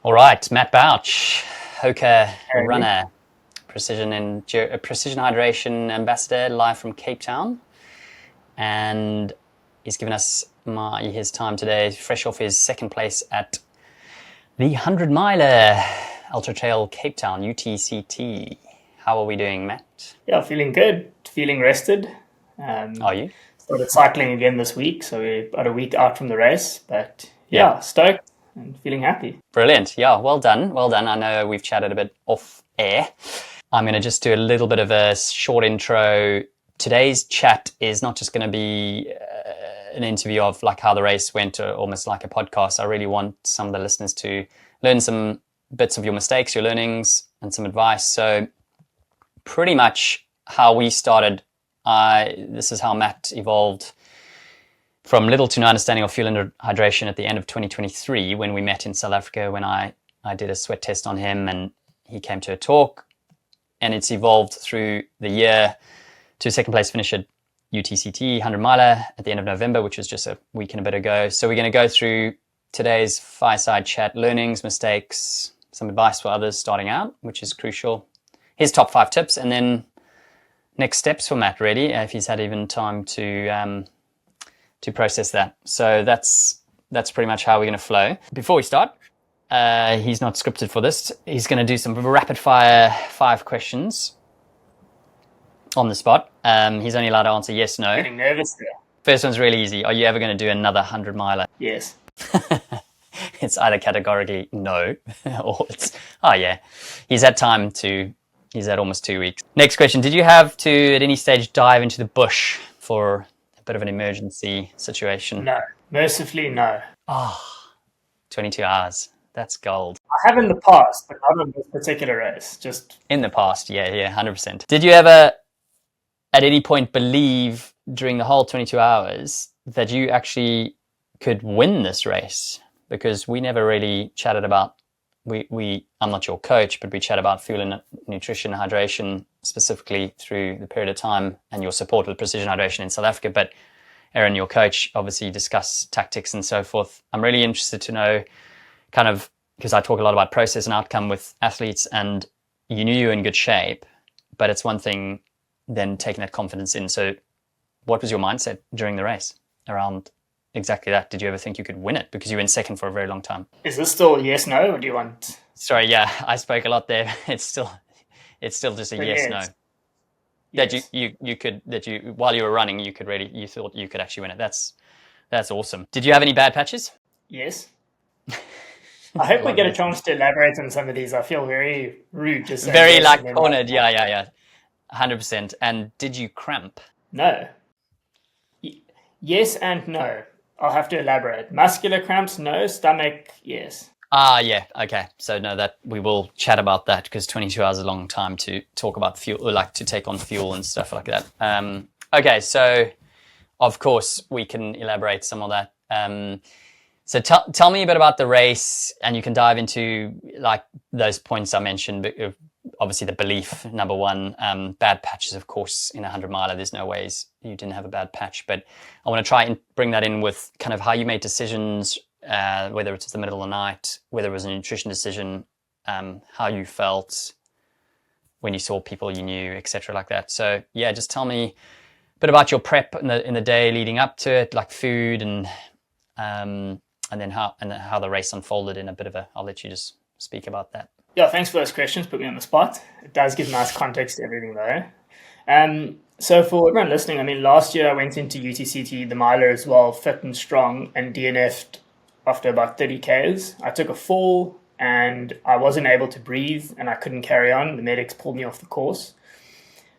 All right, Matt Bouch, Hoka Alrighty. runner, precision hydration ambassador, live from Cape Town, and he's given us his time today, fresh off his second place at the 100 miler Ultra Trail Cape Town UTCT. How are we doing, Matt? Yeah, feeling good, feeling rested. Are you? Started cycling again this week, so we're about a week out from the race, but Yeah. yeah, stoked and feeling happy. Brilliant. Yeah, well done. Well done. I know we've chatted a bit off air. I'm going to just do a little bit of a short intro. Today's chat is not just going to be an interview of like how the race went, or almost like a podcast. I really want some of the listeners to learn some bits of your mistakes, your learnings, and some advice. So pretty much how we started, this is how Matt evolved from little to no understanding of fuel and hydration at the end of 2023 when we met in South Africa, when I did a sweat test on him and he came to a talk, and it's evolved through the year to a second place finish at UTCT 100 miler at the end of November, which was just a week and a bit ago. So we're going to go through today's fireside chat, learnings, mistakes, some advice for others starting out, which is crucial, his top 5 tips, and then next steps for Matt, really, if he's had even time to process that. So that's pretty much how we're going to flow. Before we start, he's not scripted for this. He's going to do some rapid fire 5 questions on the spot. He's only allowed to answer yes, no. Getting nervous there. First one's really easy. Are you ever going to do another 100 miler? Yes. It's either categorically no, or it's, oh yeah. He's had almost 2 weeks. Next question. Did you have to, at any stage, dive into the bush for a bit of an emergency situation? No. Mercifully, no. 22 hours. That's gold. I have in the past, but not on this particular race. Just In the past, yeah, 100%. Did you ever, at any point, believe during the whole 22 hours that you actually could win this race? Because we never really chatted about, I'm not your coach, but we chat about fuel and nutrition, hydration, specifically through the period of time and your support with precision hydration in South Africa. But Aaron, your coach, obviously discuss tactics and so forth. I'm really interested to know, kind of, because I talk a lot about process and outcome with athletes, and you knew you were in good shape, but it's one thing then taking that confidence in. So what was your mindset during the race around exactly that? Did you ever think you could win it? Because you were in second for a very long time. is this still yes, no, or do you want? Sorry, yeah, I spoke a lot there. It's still just a yes, no. That Yes. you could, while you were running, you thought you could actually win it. That's awesome. Did you have any bad patches? Yes. I hope we get a chance to elaborate on some of these. I feel very rude just saying Very yes like and then cornered, yeah. 100%. And did you cramp? no. Yes and no. I'll have to elaborate. Muscular cramps, no. Stomach, yes. Yeah, okay. So no, that we will chat about that, because 22 hours is a long time to talk about fuel, or like to take on fuel and stuff like that. Okay, so of course we can elaborate some of that. So tell me a bit about the race, and you can dive into like those points I mentioned. But obviously the belief, number one, bad patches, of course, in a 100 miler, there's no ways you didn't have a bad patch. But I want to try and bring that in with kind of how you made decisions, whether it's the middle of the night, whether it was a nutrition decision, how you felt when you saw people you knew, etc., like that. So yeah, just tell me a bit about your prep in the day leading up to it, like food and then how the race unfolded in a bit of a. I'll let you just speak about that. Yeah, thanks for those questions. Put me on the spot. It does give nice context to everything, though. So for everyone listening, I mean, last year I went into UTCT, the miler as well, fit and strong, and DNF'd after about 30 Ks. I took a fall and I wasn't able to breathe and I couldn't carry on. The medics pulled me off the course.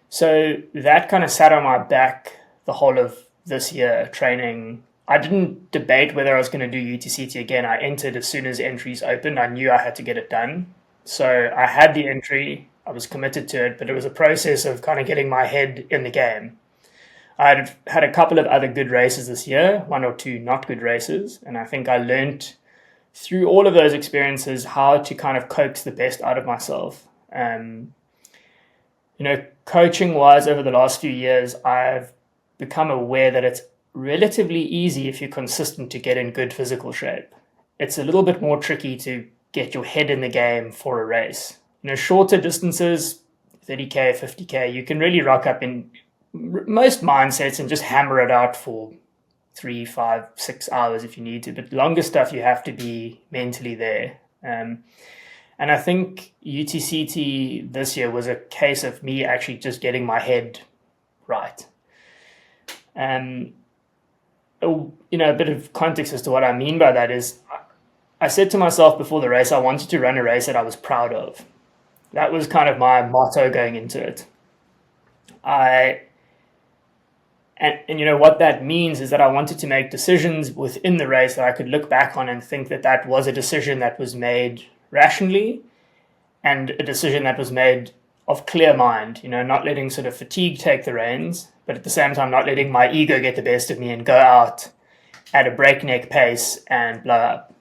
So that kind of sat on my back the whole of this year training. I didn't debate whether I was going to do UTCT again. I entered as soon as entries opened. I knew I had to get it done. So I had the entry. I was committed to it, but it was a process of kind of getting my head in the game. I had a couple of other good races this year, 1 or 2 not good races, and I think I learned through all of those experiences how to kind of coax the best out of myself. Coaching-wise, over the last few years, I've become aware that it's relatively easy if you're consistent to get in good physical shape. It's a little bit more tricky to get your head in the game for a race. Shorter distances, 30k, 50k, you can really rock up in most mindsets and just hammer it out for 3, 5, 6 hours if you need to. But longer stuff, you have to be mentally there. And I think UTCT this year was a case of me actually just getting my head right. A bit of context as to what I mean by that is I said to myself before the race, I wanted to run a race that I was proud of. That was kind of my motto going into it. And what that means is that I wanted to make decisions within the race that I could look back on and think that that was a decision that was made rationally and a decision that was made of clear mind, not letting sort of fatigue take the reins, but at the same time not letting my ego get the best of me and go out at a breakneck pace and blow up.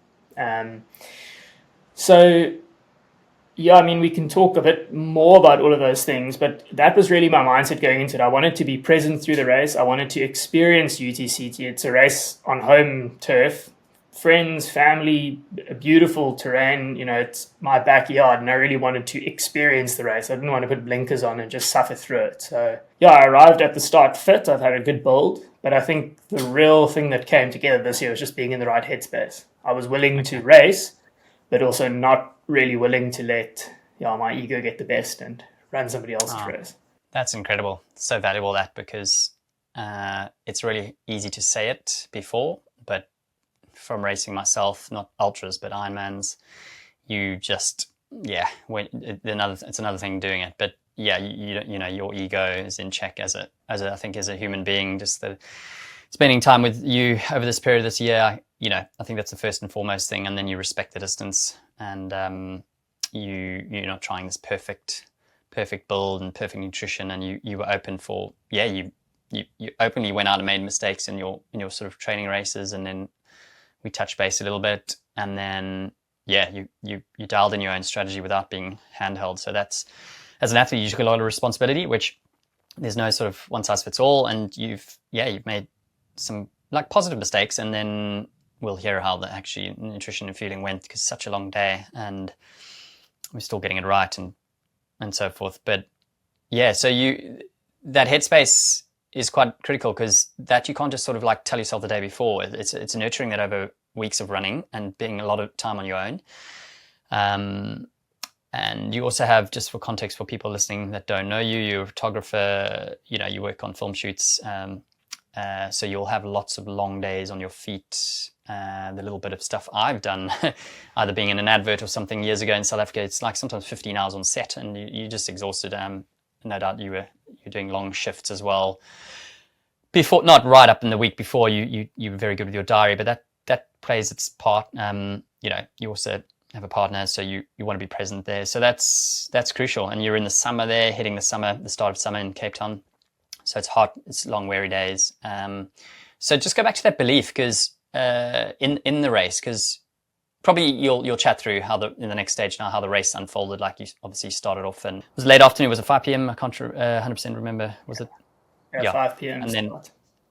We can talk a bit more about all of those things, but that was really my mindset going into it. I wanted to be present through the race. I wanted to experience UTCT. It's a race on home turf, friends, family, a beautiful terrain. It's my backyard, and I really wanted to experience the race. I didn't want to put blinkers on and just suffer through it. So, I arrived at the start fit. I've had a good build, but I think the real thing that came together this year was just being in the right headspace. I was willing to race, but also not really willing to let my ego get the best and run somebody else's race. That's incredible. So valuable because it's really easy to say it before, but from racing myself, not ultras, but Ironmans, you just, it's another thing doing it. But your ego is in check as a human being. Just the spending time with you over this period of this year, I think that's the first and foremost thing. And then you respect the distance, and you're not trying this perfect build and perfect nutrition. And you were open for, you openly went out and made mistakes in your sort of training races. And then we touched base a little bit, and then, you dialed in your own strategy without being handheld. So that's, as an athlete, you took a lot of responsibility, which there's no sort of one size fits all. And you've made some like positive mistakes, and then we'll hear how the actually nutrition and feeding went, because it's such a long day and we're still getting it right and so forth. But so that headspace is quite critical, because that you can't just sort of like tell yourself the day before. It's nurturing that over weeks of running and being a lot of time on your own. And you also have, just for context for people listening that don't know you, you're a photographer, you work on film shoots. So you'll have lots of long days on your feet. The little bit of stuff I've done, either being in an advert or something years ago in South Africa, it's like sometimes 15 hours on set, and you're just exhausted. No doubt you're doing long shifts as well. Before, not right up in the week before, you were very good with your diary, but that plays its part. You also have a partner, so you want to be present there. So that's crucial. And you're in the summer there, hitting the start of summer in Cape Town. So it's hot, it's long, weary days. So just go back to that belief, because in the race, because probably you'll chat through in the next stage now how the race unfolded. Like you obviously started off, and it was late afternoon. Was it 5 p.m.? I can't 100% remember. Was it? Yeah, 5 p.m.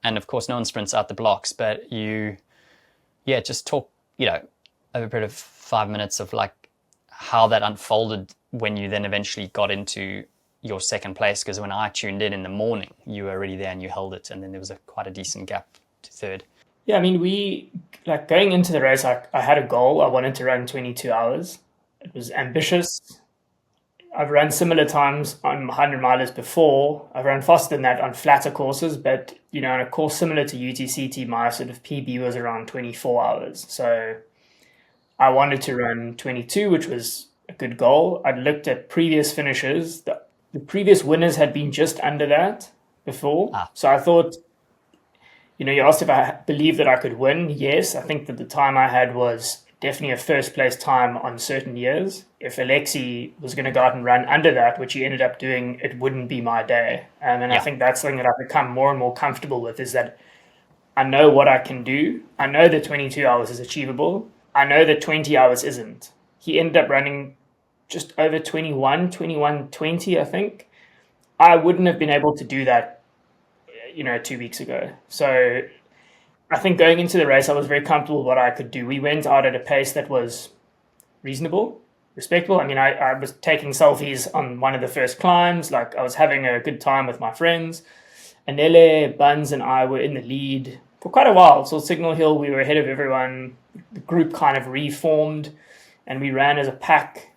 And of course, no one sprints out the blocks, but just talk, over a period of 5 minutes of like how that unfolded when you then eventually got into your second place. Because when I tuned in the morning, you were already there and you held it, and then there was quite a decent gap to third. Yeah, we going into the race, I had a goal. I wanted to run 22 hours. It was ambitious. I've run similar times on 100 milers before. I've run faster than that on flatter courses, but on a course similar to UTCT, my sort of PB was around 24 hours. So I wanted to run 22, which was a good goal. I'd looked at previous finishes. The previous winners had been just under that before. So I thought, you asked if I believed that I could win. Yes, I think that the time I had was definitely a first place time on certain years. If Alexi was going to go out and run under that, which he ended up doing, it wouldn't be my day. I think that's something that I've become more and more comfortable with, is that I know what I can do. I know that 22 hours is achievable. I know that 20 hours isn't. He ended up running just over 21:20, I think. I wouldn't have been able to do that 2 weeks ago. So I think going into the race, I was very comfortable with what I could do. We went out at a pace that was reasonable, respectable. I mean, I was taking selfies on one of the first climbs. Like, I was having a good time with my friends. Anele, Buns, and I were in the lead for quite a while. So Signal Hill, we were ahead of everyone. The group kind of reformed, and we ran as a pack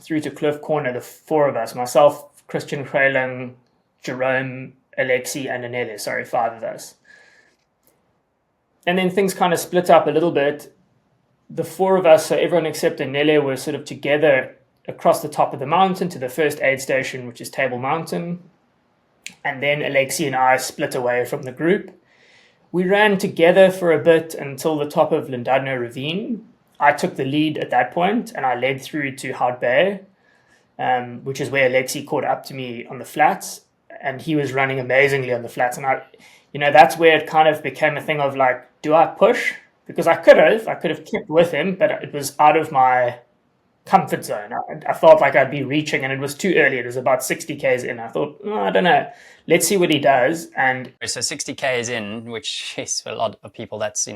through to Cliff Corner, the four of us, myself, Christian Kreiling, Jerome, Alexi, and Anele. Sorry, five of us. And then things kind of split up a little bit. The four of us, so everyone except Anele, were sort of together across the top of the mountain to the first aid station, which is Table Mountain. And then Alexi and I split away from the group. We ran together for a bit until the top of Llandudno Ravine. I took the lead at that point, and I led through to Hout Bay, which is where Alexi caught up to me on the flats, and he was running amazingly on the flats. And that's where it kind of became a thing of like, do I push? Because I could have kept with him, but it was out of my comfort zone. I felt like I'd be reaching, and it was too early. It was about 60 Ks in. I thought, I don't know. Let's see what he does. And so 60 Ks in, which is for a lot of people, that's,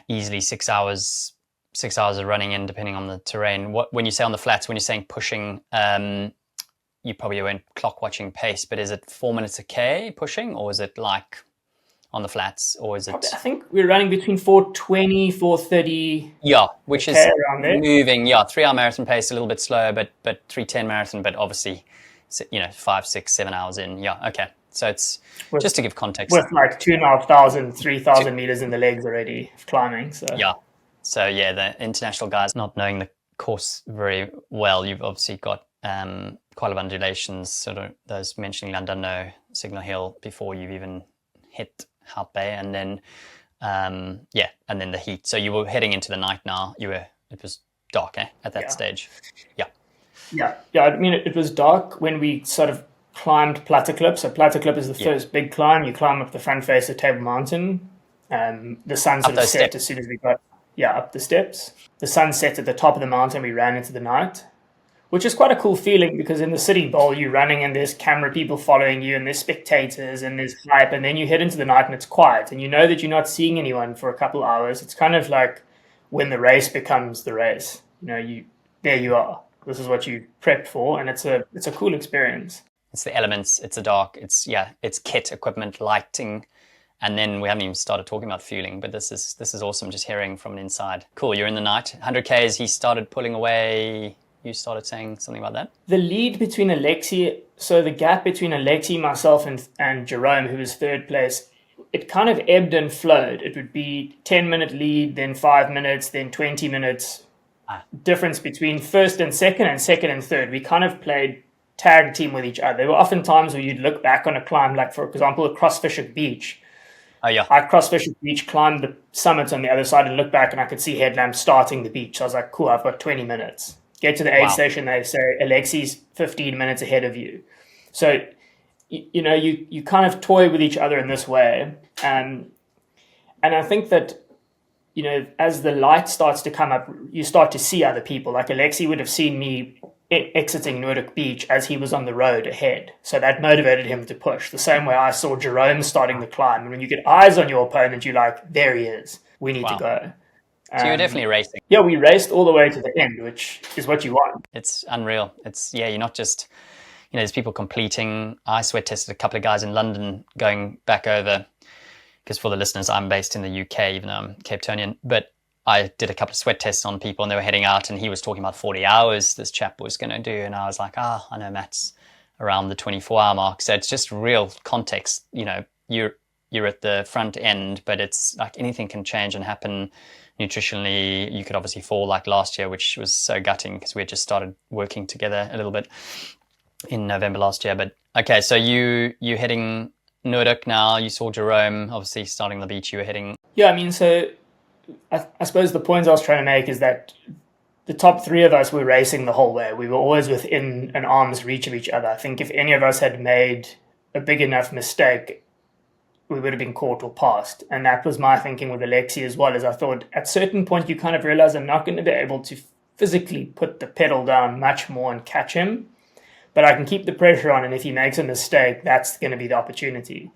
easily 6 hours. 6 hours of running in, depending on the terrain. When you say on the flats, when you're saying pushing, you probably won't clock watching pace, but is it 4 minutes a K pushing, or is it like on the flats, or is it? I think we're running between 4:20, 4:30. Yeah, which is around there. Moving. Yeah, 3 hour marathon pace, a little bit slower, but 3:10 marathon, but obviously, 5, 6, 7 hours in. Yeah, okay. So it's just to give context. With like 2,500, 3,000 meters in the legs already of climbing. So yeah. So yeah, the international guys not knowing the course very well. You've obviously got quite a lot of undulations, sort of those mentioning Llandudno, Signal Hill before you've even hit Hout Bay, and then and then the heat. So you were heading into the night now. It was dark at that stage. Yeah. I mean, it was dark when we sort of climbed Platteklip. So Platteklip is the first big climb. You climb up the front face of Table Mountain. The sun sort of set as soon as we got up the steps. The sun set at the top of the mountain. We ran into the night, which is quite a cool feeling, because in the City Bowl, you're running and there's camera people following you and there's spectators and there's hype, and then you head into the night and it's quiet and you know that you're not seeing anyone for a couple of hours. It's kind of like when the race becomes the race. There you are. This is what you prepped for, and it's a cool experience. It's the elements, it's the dark, it's kit, equipment, lighting, and then we haven't even started talking about fueling, but this is awesome, just hearing from the inside. Cool, you're in the night, 100 Ks, he started pulling away. You started saying something about that? The lead between Alexi, so the gap between Alexi, myself, and Jerome, who was third place, it kind of ebbed and flowed. It would be 10-minute lead, then 5 minutes, then 20 minutes. Difference between first and second and third. We kind of played tag team with each other. There were often times where you'd look back on a climb, like for example, across Fisher Beach. Oh yeah. I crossed Fisher Beach, climbed the summit on the other side, and looked back, and I could see headlamps starting the beach. So I was like, cool, I've got 20 minutes. Get to the aid station, they say, Alexi's 15 minutes ahead of you. So, you kind of toy with each other in this way. And I think that, as the light starts to come up, you start to see other people. Like Alexi would have seen me exiting Noordhoek Beach as he was on the road ahead. So that motivated him to push. The same way I saw Jerome starting the climb. And when you get eyes on your opponent, you're like, there he is. We need to go. So you're definitely racing. Yeah, we raced all the way to the end, which is what you want. It's unreal. You're not just, there's people completing. I sweat tested a couple of guys in London going back over, because for the listeners, I'm based in the UK, even though I'm Cape Townian, but I did a couple of sweat tests on people and they were heading out, and he was talking about 40 hours this chap was going to do. And I was like, I know Matt's around the 24-hour mark. So it's just real context. You're at the front end, but it's like anything can change and happen. Nutritionally, you could obviously fall like last year, which was so gutting because we had just started working together a little bit in November last year. But okay, so you're heading Noordhoek now. You saw Jerome obviously starting the beach. You were heading. Yeah, I mean, so I suppose the point I was trying to make is that the top three of us were racing the whole way. We were always within an arm's reach of each other. I think if any of us had made a big enough mistake, we would have been caught or passed. And that was my thinking with Alexi as well, as I thought at a certain point you kind of realize I'm not going to be able to physically put the pedal down much more and catch him, but I can keep the pressure on, and if he makes a mistake, that's going to be the opportunity.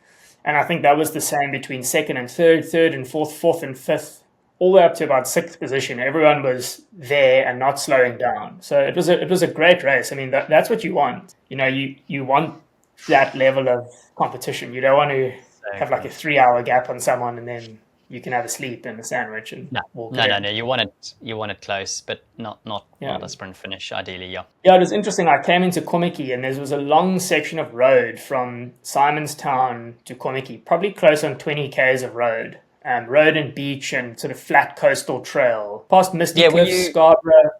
And I think that was the same between second and third and fourth and fifth. all the way up to about sixth position. Everyone was there and not slowing down. So it was a great race. I mean, that's what you want. You want that level of competition. You don't want to have like a 3 hour gap on someone and then you can have a sleep and a sandwich and walk. No. You want it close, but not a sprint finish. Ideally, yeah. Yeah, it was interesting. I came into Komiki and there was a long section of road from Simonstown to Komiki, probably close on 20 k's of road. Road and beach and sort of flat coastal trail past Misty Cliffs, Scarborough.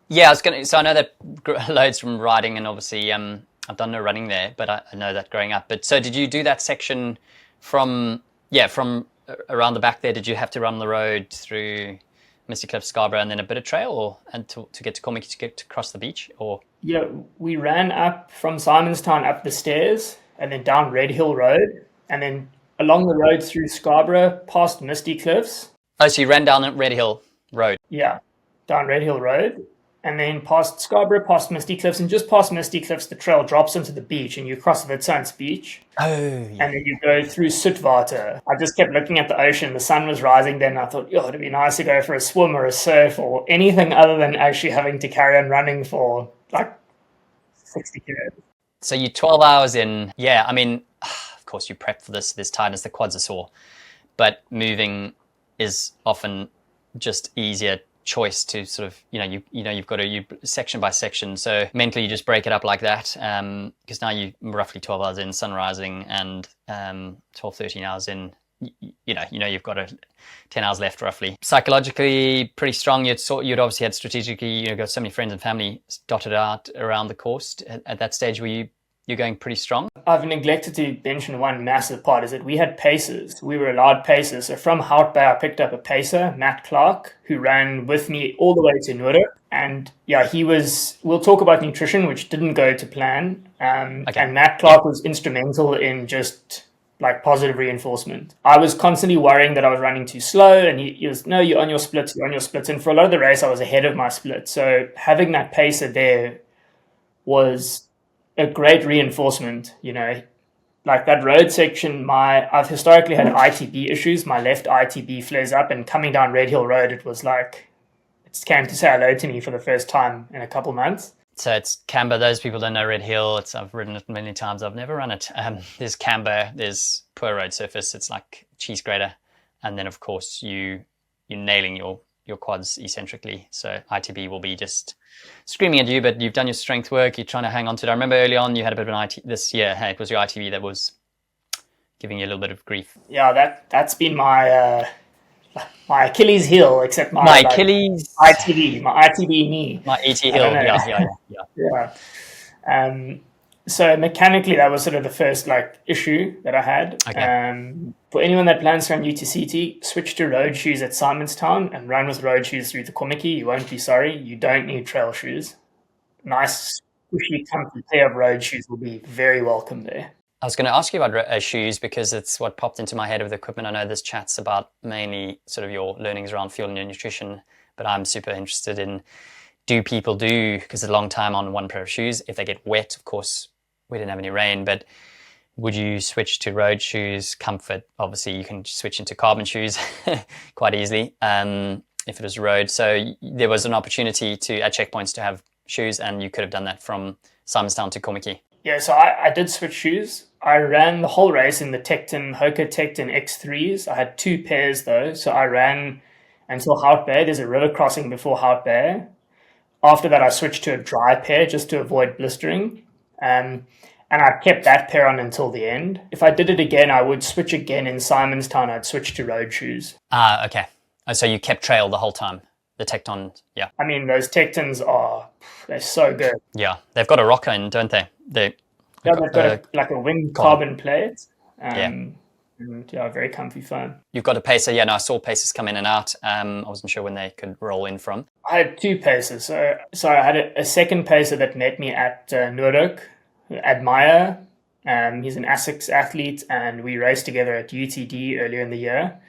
Yeah, I was gonna. So I know that loads from riding, and obviously, I've done no running there, but I know that growing up. But so, did you do that section from around the back there? Did you have to run the road through Misty Cliffs, Scarborough, and then a bit of trail, and to get to Komiki to get to cross the beach, or? Yeah, we ran up from Simonstown up the stairs, and then down Red Hill Road, and then along the road through Scarborough, past Misty Cliffs. Oh, so you ran down Red Hill Road? Yeah, down Red Hill Road, and then past Scarborough, past Misty Cliffs, and just past Misty Cliffs, the trail drops into the beach, and you cross the Witsuns Beach. Oh, yeah. And then you go through Soetwater. I just kept looking at the ocean. The sun was rising then. I thought, it'd be nice to go for a swim or a surf or anything other than actually having to carry on running for like 60 kilometers. So you're 12 hours in. Yeah, I mean, of course you prep for this tiredness, the quads are sore, but moving is often just easier choice to sort of, you've got to section by section. So mentally you just break it up like that, because now you roughly 12 hours in, sun rising, and 12, 13 hours in, you've got 10 hours left roughly. Psychologically pretty strong. You'd obviously had strategically, got so many friends and family dotted out around the course. At that stage, you're going pretty strong? I've neglected to mention one massive part is that we had pacers. We were allowed pacers. So from Hout Bay, I picked up a pacer, Matt Clark, who ran with me all the way to Noordhoek. And yeah, we'll talk about nutrition, which didn't go to plan. Okay. And Matt Clark was instrumental in just like positive reinforcement. I was constantly worrying that I was running too slow, and he was, no, you're on your splits. And for a lot of the race, I was ahead of my split. So having that pacer there was a great reinforcement, like that road section. I've historically had ITB issues. My left ITB flares up, and coming down Red Hill Road, it was like, it came to say hello to me for the first time in a couple months. So it's camber. Those people don't know Red Hill. I've ridden it many times. I've never run it. There's camber, there's poor road surface. It's like cheese grater. And then of course you're nailing your quads eccentrically. So ITB will be just screaming at you, but you've done your strength work. You're trying to hang on to it. I remember early on you had a bit of an this year. Hey, it was your ITB that was giving you a little bit of grief. Yeah, that's been my Achilles heel, except my Achilles ITB, my ITB knee. My ET heel, yeah. So mechanically, that was sort of the first issue that I had. Okay. For anyone that plans to run UTCT, switch to road shoes at Simonstown and run with road shoes through the Komiki. You won't be sorry. You don't need trail shoes. Nice, squishy, comfy pair of road shoes will be very welcome there. I was going to ask you about shoes because it's what popped into my head with equipment. I know this chat's about mainly sort of your learnings around fuel and your nutrition, but I'm super interested in because it's a long time on one pair of shoes. If they get wet, of course, we didn't have any rain, but would you switch to road shoes? Comfort, obviously you can switch into carbon shoes quite easily if it was road. So there was an opportunity at checkpoints to have shoes, and you could have done that from Simonstown to Komiki. Yeah, so I did switch shoes. I ran the whole race in the Hoka Tecton X3s. I had 2 pairs though, so I ran until Hout Bay. There's a river crossing before Hout Bay. After that, I switched to a dry pair just to avoid blistering. And I kept that pair on until the end. If I did it again, I would switch again in Simonstown. I'd switch to road shoes. Okay. So you kept trail the whole time? The Tecton, yeah. I mean, those Tectons they're so good. Yeah, they've got a rocker in, don't they? They've got a winged carbon plate. And very comfy foam. You've got a pacer. Yeah, no, I saw pacers come in and out. I wasn't sure when they could roll in from. I had 2 pacers. So I had a second pacer that met me at Noordhoek, Admire. He's an ASICS athlete, and we raced together at UTD earlier in the year.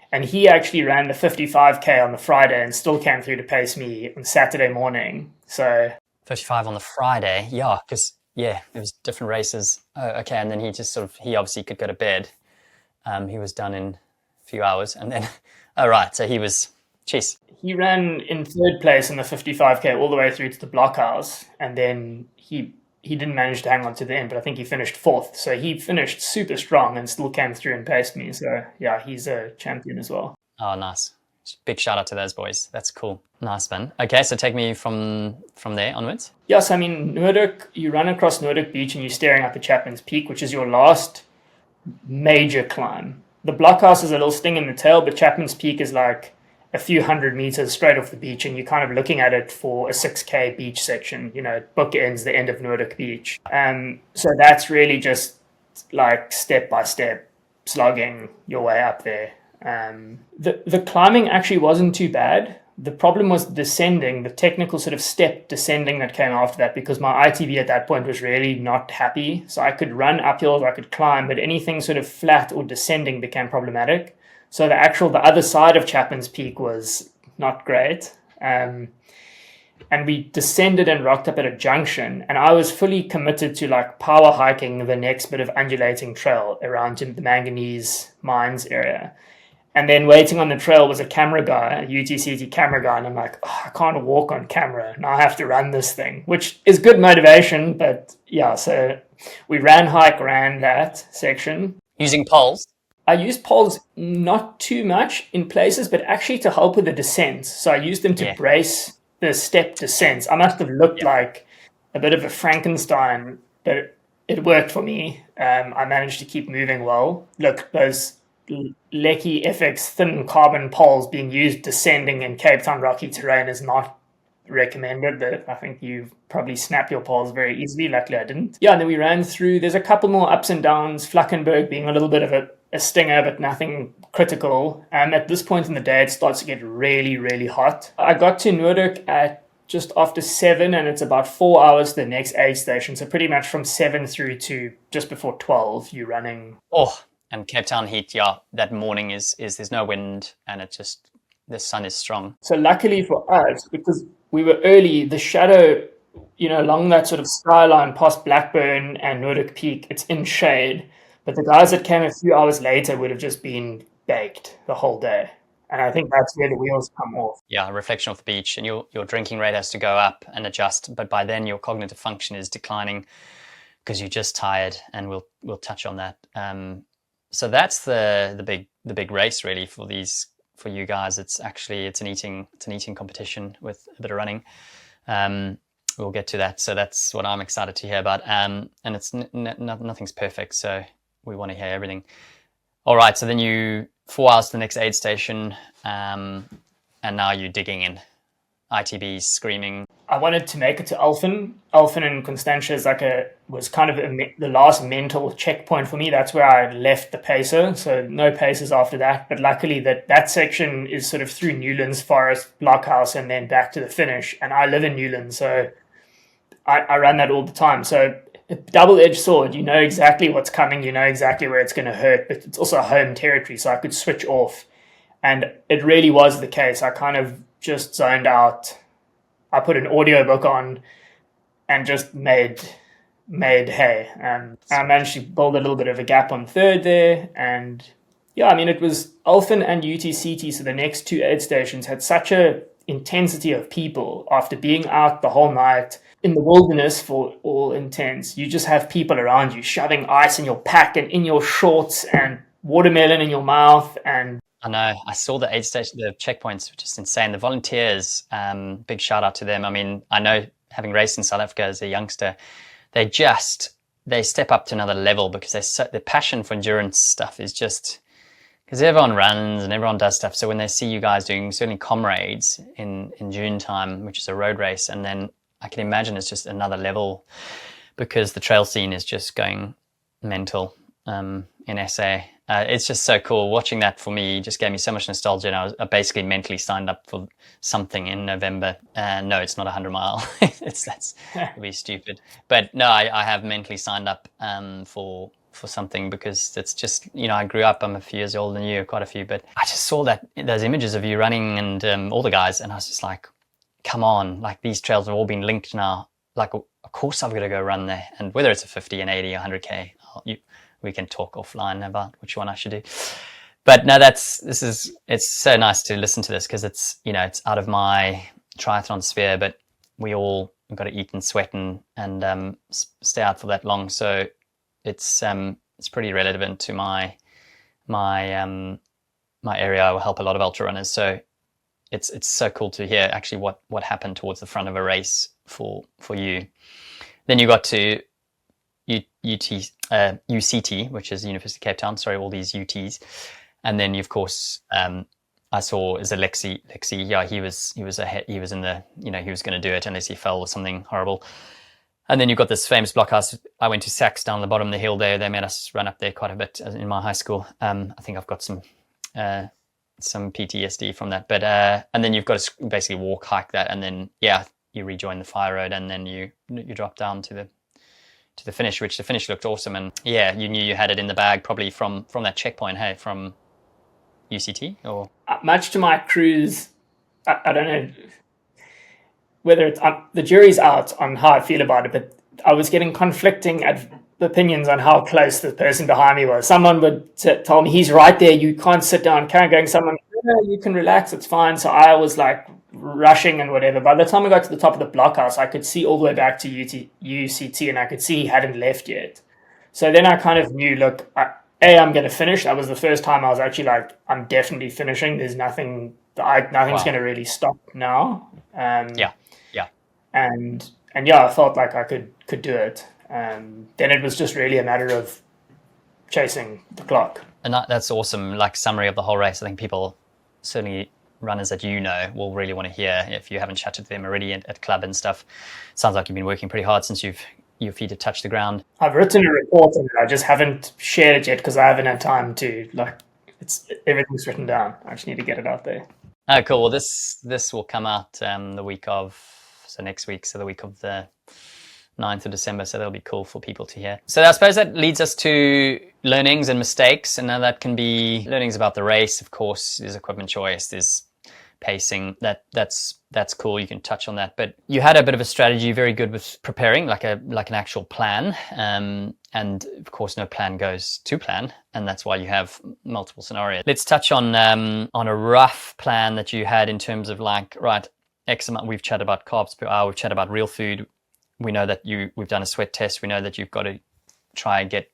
And he actually ran the 55K on the Friday and still came through to pace me on Saturday morning. So 55 on the Friday, yeah, because it was different races. Oh, okay, and then he obviously could go to bed. He was done in a few hours, and then so he was Jeez. He ran in third place in the 55K all the way through to the blockhouse, and then he didn't manage to hang on to the end, but I think he finished fourth. So he finished super strong and still came through and paced me. So yeah, he's a champion as well. Oh, nice. Big shout out to those boys. That's cool. Nice, man. Okay, so take me from there onwards. Yes, I mean, Noordhoek, you run across Noordhoek Beach and you're staring up at Chapman's Peak, which is your last major climb. The blockhouse is a little sting in the tail, but Chapman's Peak is like a few hundred meters straight off the beach, and you're kind of looking at it for a 6K beach section. You know, it bookends the end of Noordhoek Beach. So that's really just like step by step slogging your way up there. The climbing actually wasn't too bad. The problem was descending, the technical sort of step descending that came after that, because my ITB at that point was really not happy. So I could run uphills, I could climb, but anything sort of flat or descending became problematic. So the other side of Chapman's Peak was not great. And we descended and rocked up at a junction, and I was fully committed to like power hiking the next bit of undulating trail around to the manganese mines area. And then waiting on the trail was a camera guy, a UTCT camera guy, and I'm like, oh, I can't walk on camera, and I have to run this thing, which is good motivation, but yeah, so we ran that section. Using poles? I used poles not too much in places, but actually to help with the descents. So I used them to brace the step descents. I must have looked like a bit of a Frankenstein, but it worked for me. I managed to keep moving well. Look, those Lecky FX thin carbon poles being used descending in Cape Town rocky terrain is not recommended, but I think you probably snap your poles very easily. Luckily I didn't. Yeah, and then we ran through, there's a couple more ups and downs, Flackenberg being a little bit of a stinger, but nothing critical. At this point in the day, it starts to get really, really hot. I got to Noordhoek at just after 7, and it's about 4 hours to the next aid station. So pretty much from 7 through to just before 12, you're running. Oh, and Cape Town heat, yeah, that morning is there's no wind, and the sun is strong. So luckily for us, because we were early, the shadow, along that sort of skyline past Blackburn and Noordhoek Peak, it's in shade. But the guys that came a few hours later would have just been baked the whole day. And I think that's where the wheels come off. Yeah, reflection of the beach, and your drinking rate has to go up and adjust. But by then, your cognitive function is declining because you're just tired, and we'll touch on that. So that's the big race really for you guys. It's an eating competition with a bit of running. We'll get to that. So that's what I'm excited to hear about. And it's nothing's perfect, so we want to hear everything. All right, so then you 4 hours to the next aid station, and now you're digging in. ITBs screaming. I wanted to make it to Alphen. Alphen and Constantia was kind of the last mental checkpoint for me. That's where I left the pacer, so no pacers after that. But luckily that section is sort of through Newlands Forest, Blockhouse, and then back to the finish. And I live in Newlands, so I run that all the time. So a double-edged sword. You know exactly what's coming. You know exactly where it's going to hurt, but it's also home territory, so I could switch off. And it really was the case. I kind of just zoned out. I put an audiobook on and just made hay. I managed to build a little bit of a gap on third there. And yeah, I mean, it was Alphen and UTCT, so the next two aid stations had such a intensity of people after being out the whole night in the wilderness for all intents. You just have people around you shoving ice in your pack and in your shorts and watermelon in your mouth. And I know. I saw the aid station, the checkpoints, which is insane. The volunteers, big shout out to them. I mean, I know, having raced in South Africa as a youngster, they step up to another level because their passion for endurance stuff is just, because everyone runs and everyone does stuff. So when they see you guys doing certainly comrades in June time, which is a road race, and then I can imagine it's just another level because the trail scene is just going mental in SA. It's just so cool. Watching that for me just gave me so much nostalgia, and I basically mentally signed up for something in November. No, it's not 100 mile. That would be stupid. But no, I have mentally signed up for something because it's just, I grew up, I'm a few years older than you, quite a few, but I just saw those images of you running and all the guys, and I was just like, come on, like these trails have all been linked now. Like, of course I've got to go run there. And whether it's a 50, an 80, 100K, we can talk offline about which one I should do. But no, it's so nice to listen to this because it's out of my triathlon sphere, but we all got to eat and sweat and stay out for that long. So it's pretty relevant to my area. I will help a lot of ultra runners. So it's so cool to hear actually what happened towards the front of a race for you. Then you got to UCT, which is University of Cape Town. Sorry, all these UTs. And then, of course, I saw is Alexi. Yeah, he was in the, he was going to do it unless he fell or something horrible. And then you've got this famous blockhouse. I went to Sachs down the bottom of the hill there. They made us run up there quite a bit in my high school. I think I've got some PTSD from that. But and then you've got to basically hike that, and then you rejoin the fire road, and then you drop down to the finish, which the finish looked awesome. And you knew you had it in the bag probably from that checkpoint. Hey, from UCT or much to my cruise, I don't know whether it's the jury's out on how I feel about it, but I was getting conflicting opinions on how close the person behind me was. Someone would tell me he's right there, you can't sit down. Karen going, someone, no, you can relax, it's fine. So I was like rushing and whatever. By the time I got to the top of the blockhouse, I could see all the way back to UCT, and I could see he hadn't left yet. So then I kind of knew, look, I'm going to finish. That was the first time I was actually like, I'm definitely finishing. There's nothing's going to really stop now. And I felt like I could do it. Then it was just really a matter of chasing the clock. And that's awesome. Like summary of the whole race. I think people, certainly runners that will really want to hear if you haven't chatted to them already at club and stuff. Sounds like you've been working pretty hard since your feet have touched the ground. I've written a report on it. I just haven't shared it yet because I haven't had time to. Everything's written down. I just need to get it out there. Oh, cool. Well, this will come out the week of. So next week, so the week of the 9th of December, so that'll be cool for people to hear. So I suppose that leads us to learnings and mistakes, and now that can be learnings about the race, of course. There's equipment choice, there's pacing, that's cool, you can touch on that. But you had a bit of a strategy, very good with preparing, like an actual plan, and of course no plan goes to plan, and that's why you have multiple scenarios. Let's touch on a rough plan that you had in terms of X amount. We've chatted about carbs per hour. We've chatted about real food. We know that we've done a sweat test. We know that you've got to try and get,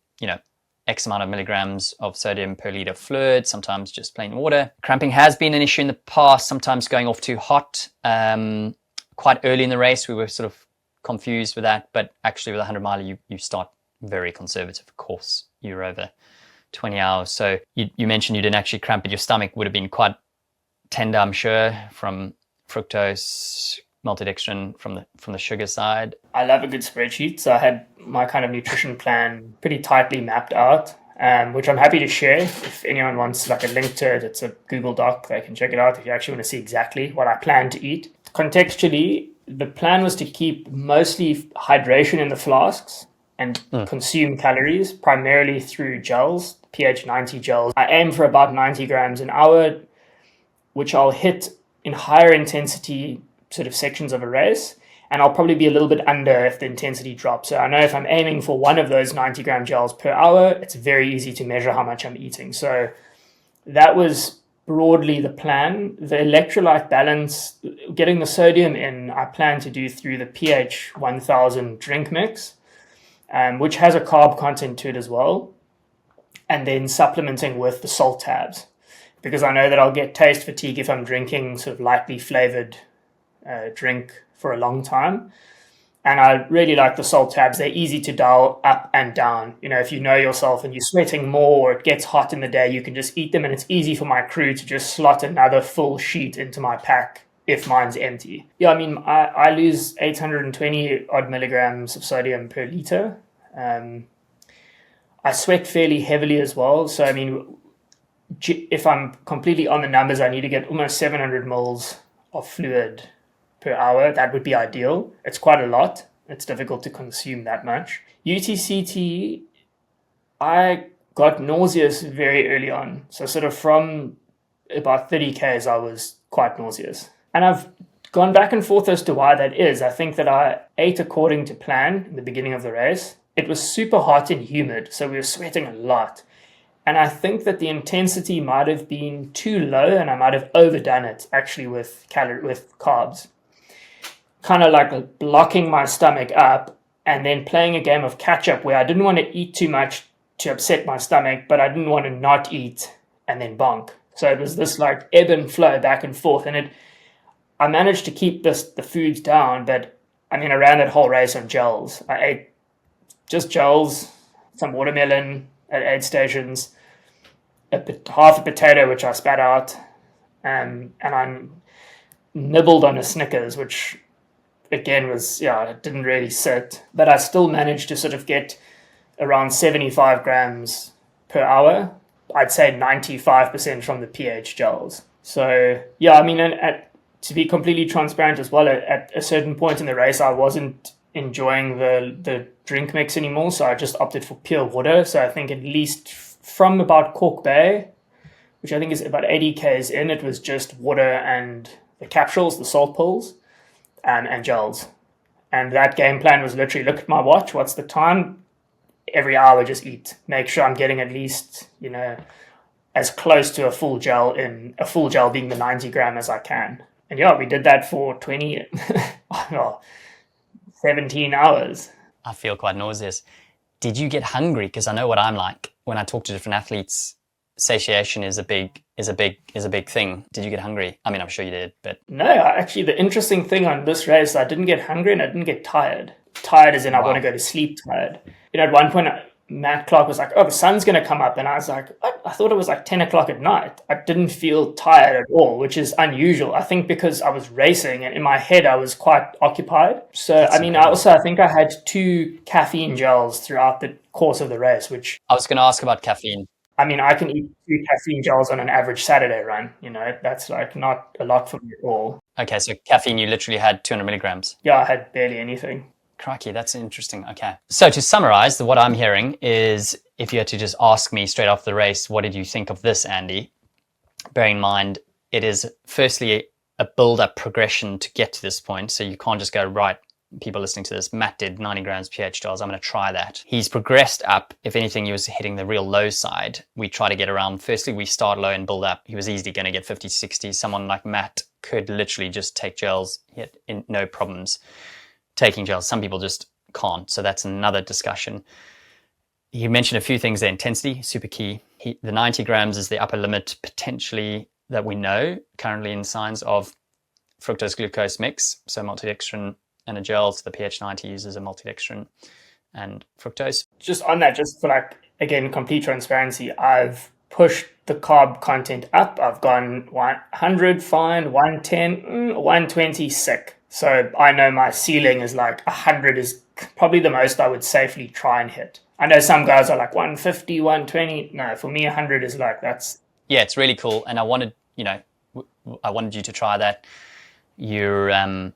X amount of milligrams of sodium per liter fluid, sometimes just plain water. Cramping has been an issue in the past, sometimes going off too hot. Quite early in the race, we were sort of confused with that, but actually with a 100 mile, you start very conservative. Of course, you're over 20 hours. So you mentioned you didn't actually cramp, but your stomach would have been quite tender, I'm sure, from fructose, maltodextrin from the sugar side. I love a good spreadsheet, so I had my kind of nutrition plan pretty tightly mapped out, which I'm happy to share. If anyone wants a link to it, it's a Google Doc. They can check it out if you actually want to see exactly what I plan to eat. Contextually, the plan was to keep mostly hydration in the flasks and consume calories primarily through gels, pH 90 gels. I aim for about 90 grams an hour, which I'll hit in higher intensity sort of sections of a race, and I'll probably be a little bit under if the intensity drops. So I know if I'm aiming for one of those 90 gram gels per hour, it's very easy to measure how much I'm eating. So that was broadly the plan. The electrolyte balance, getting the sodium in, I plan to do through the pH 1000 drink mix, which has a carb content to it as well, and then supplementing with the salt tabs, because I know that I'll get taste fatigue if I'm drinking sort of lightly flavored drink for a long time. And I really like the salt tabs. They're easy to dial up and down. If you know yourself and you're sweating more or it gets hot in the day, you can just eat them, and it's easy for my crew to just slot another full sheet into my pack if mine's empty. I lose 820 odd milligrams of sodium per liter. I sweat fairly heavily as well. So, if I'm completely on the numbers, I need to get almost 700 mils of fluid per hour. That would be ideal. It's quite a lot. It's difficult to consume that much. UTCT, I got nauseous very early on. So sort of from about 30 Ks, I was quite nauseous. And I've gone back and forth as to why that is. I think that I ate according to plan in the beginning of the race. It was super hot and humid, so we were sweating a lot. And I think that the intensity might have been too low, and I might have overdone it actually with carbs. Kind of like blocking my stomach up and then playing a game of catch up where I didn't want to eat too much to upset my stomach, but I didn't want to not eat and then bonk. So it was this like ebb and flow back and forth, and I managed to keep the foods down, but I mean, I ran that whole race on gels. I ate just gels, some watermelon at aid stations, half a potato, which I spat out, and I nibbled on a Snickers, which again was, it didn't really sit, but I still managed to sort of get around 75 grams per hour. I'd say 95% from the pH gels. So, yeah, I mean, to be completely transparent as well, at a certain point in the race, I wasn't enjoying the drink mix anymore, so I just opted for pure water. So I think at least from about Cork Bay, which I think is about 80 k's in, it was just water and the capsules, the salt pills, and gels. And that game plan was literally look at my watch, what's the time? Every hour just eat. Make sure I'm getting at least, as close to a full gel being the 90 gram as I can. And yeah, we did that for 17 hours. I feel quite nauseous. Did you get hungry? Because I know what I'm like when I talk to different athletes. Satiation is a big thing. Did you get hungry? I mean, I'm sure you did, but no. Actually, the interesting thing on this race, I didn't get hungry and I didn't get tired. Tired as in I want to go to sleep. Tired. At one point, Matt Clark was like, "Oh, the sun's going to come up," and I was like, "I thought it was like 10 o'clock at night." I didn't feel tired at all, which is unusual. I think because I was racing and in my head I was quite occupied. So that's incredible. I think I had 2 caffeine gels throughout the course of the race, which I was going to ask about caffeine. I mean, I can eat 2 caffeine gels on an average Saturday run. That's like not a lot for me at all. Okay, so caffeine, you literally had 200 milligrams. Yeah, I had barely anything. Crikey, that's interesting. Okay. So to summarize, what I'm hearing is if you had to just ask me straight after the race, what did you think of this, Andy? Bearing in mind, it is firstly a build-up progression to get to this point. So you can't just go, right, people listening to this, Matt did 90 grams pH gels, I'm going to try that. He's progressed up. If anything, he was hitting the real low side. We try to get around, firstly, we start low and build up. He was easily going to get 50, 60. Someone like Matt could literally just take gels, yet no problems taking gels. Some people just can't. So that's another discussion. You mentioned a few things there. Intensity, super key. The 90 grams is the upper limit potentially that we know currently in science of fructose glucose mix. So maltodextrin and a gel. So the pH 90 uses a maltodextrin and fructose. Just on that, just for again, complete transparency, I've pushed the carb content up. I've gone 100 fine, 110, 120 sick. So I know my ceiling is 100 is probably the most I would safely try and hit. I know some guys are 150, 120. No, for me, 100 is that's... Yeah, it's really cool. And I wanted you to try that. You're